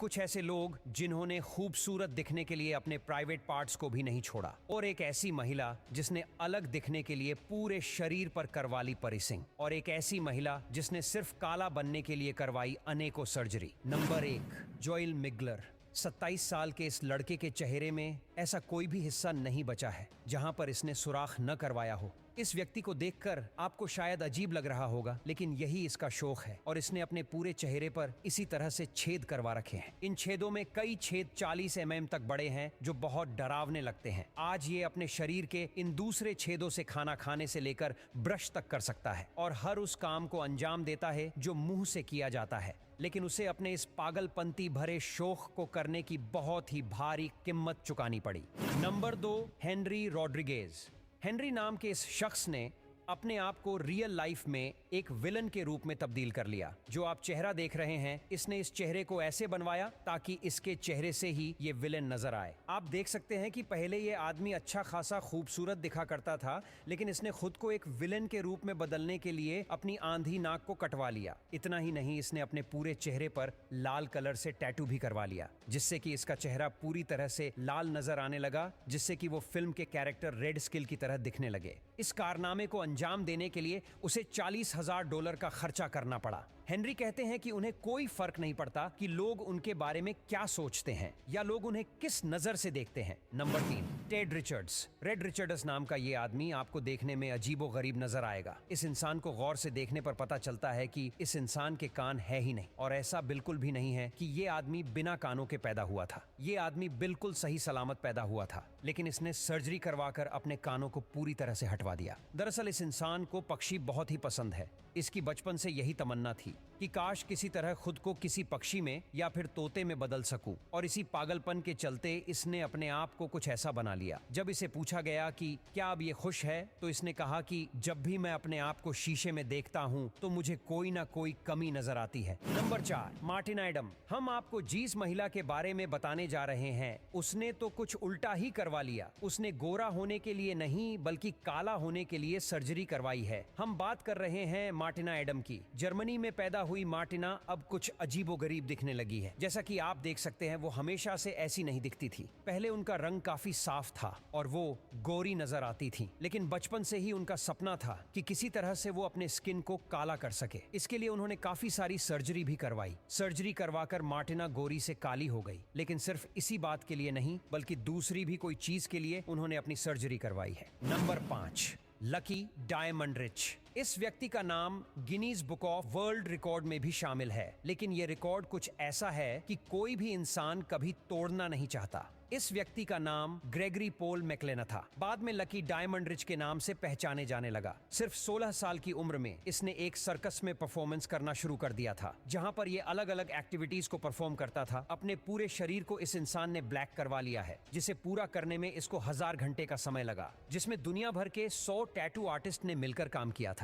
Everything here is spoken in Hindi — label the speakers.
Speaker 1: कुछ ऐसे लोग जिन्होंने खूबसूरत दिखने के लिए अपने प्राइवेट पार्ट्स को भी नहीं छोड़ा, और एक ऐसी महिला जिसने अलग दिखने के लिए पूरे शरीर पर करवा ली परिसिंग, और एक ऐसी महिला जिसने सिर्फ काला बनने के लिए करवाई अनेकों सर्जरी। Number 1, Joel मिगलर। 27 साल के इस लड़के के चेहरे में ऐसा कोई भी हिस्सा नहीं बचा है जहां पर इसने सुराख न करवाया हो। इस व्यक्ति को देखकर आपको शायद अजीब लग रहा होगा, लेकिन यही इसका शौक है और इसने अपने पूरे चेहरे पर इसी तरह से छेद करवा रखे हैं। इन छेदों में कई छेद 40 mm तक बड़े हैं जो बहुत डरावने लगते हैं। आज ये अपने शरीर के इन दूसरे छेदों से खाना खाने से लेकर ब्रश तक कर सकता है और हर उस काम को अंजाम देता है जो मुंह से किया जाता है, लेकिन उसे अपने इस पागलपंती भरे शौक को करने की बहुत ही भारी कीमत चुकानी पड़ी। Number 2, Henry Rodriguez. हेनरी नाम के इस शख्स ने अपने आप को रियल लाइफ में एक विलन के रूप में तब्दील कर लिया। जो आप चेहरा देख रहे हैं, इसने इस चेहरे को ऐसे बनवाया ताकि इसके चेहरे से ही ये विलन नजर आए। आप देख सकते हैं कि पहले ये आदमी अच्छा खासा खूबसूरत दिखा करता था, लेकिन इसने खुद को एक विलन के रूप में बदलने के लिए अपनी आंधी नाक को कटवा लिया। इतना ही नहीं, इसने अपने पूरे चेहरे पर लाल कलर से टैटू भी करवा लिया, जिससे कि इसका चेहरा पूरी तरह से लाल नजर आने लगा, जिससे कि वो फिल्म के कैरेक्टर रेड स्किल की तरह दिखने लगे। इस कारनामे को अंजाम देने के लिए उसे $40,000 का खर्चा करना पड़ा। हेनरी कहते हैं कि उन्हें कोई फर्क नहीं पड़ता कि लोग उनके बारे में क्या सोचते हैं या लोग उन्हें किस नजर से देखते हैं। Number 3, Ted Richards. Red Richards नाम का ये आदमी आपको देखने में अजीबोगरीब नजर आएगा। इस इंसान को गौर से देखने पर पता चलता है कि इस इंसान के कान है ही नहीं, और ऐसा बिल्कुल भी नहीं है कि ये आदमी बिना कानों के पैदा हुआ था। ये आदमी बिल्कुल सही सलामत पैदा हुआ था, लेकिन इसने सर्जरी करवाकर अपने कानों को पूरी तरह से हटवा दिया। दरअसल इस इंसान को पक्षी बहुत ही पसंद है। इसकी बचपन से यही तमन्ना थी कि काश किसी तरह खुद को किसी पक्षी में या फिर तोते में बदल सकूं, और इसी पागलपन के चलते इसने अपने आप को कुछ ऐसा बना लिया। जब इसे पूछा गया कि क्या अब ये खुश है, तो इसने कहा कि जब भी मैं अपने आप को शीशे में देखता हूं तो मुझे कोई ना कोई कमी नजर आती है। Number 4, Martina Adam. हम आपको जिस महिला के बारे में बताने जा रहे हैं, उसने तो कुछ उल्टा ही करवा लिया। उसने गोरा होने के लिए नहीं बल्कि काला होने के लिए सर्जरी करवाई है। हम बात कर रहे हैं मार्टिना एडम की। जर्मनी में पैदा हुई मार्टिना अब कुछ अजीबोगरीब दिखने लगी है। जैसा कि आप देख सकते हैं, वो हमेशा से ऐसी नहीं दिखती थी। पहले उनका रंग काफी साफ था और वो गोरी नजर आती थी, लेकिन बचपन से ही उनका सपना था कि किसी तरह से वो अपने स्किन को काला कर सके। इसके लिए उन्होंने काफी सारी सर्जरी भी करवाई। सर्जरी करवाकर मार्टिना गोरी से काली हो गई, लेकिन सिर्फ इसी बात के लिए नहीं बल्कि दूसरी भी कोई चीज के लिए उन्होंने अपनी सर्जरी करवाई है। Number 5, Lucky Diamond Rich. इस व्यक्ति का नाम Guinness Book of World Record में भी शामिल है, लेकिन यह रिकॉर्ड कुछ ऐसा है कि कोई भी इंसान कभी तोड़ना नहीं चाहता। इस व्यक्ति का नाम ग्रेगरी पॉल मैकलेना था। बाद में लकी डायमंड्रिच के नाम से पहचाने जाने लगा। सिर्फ 16 साल की उम्र में इसने एक सर्कस में परफॉर्मेंस करना शुरू कर दिया था, जहां पर ये अलग अलग एक्टिविटीज को परफॉर्म करता था। अपने पूरे शरीर को इस इंसान ने ब्लैक करवा लिया है, जिसे पूरा करने में इसको 1000 घंटे का समय लगा, जिसमें दुनिया भर के 100 टैटू आर्टिस्ट ने मिलकर काम किया था।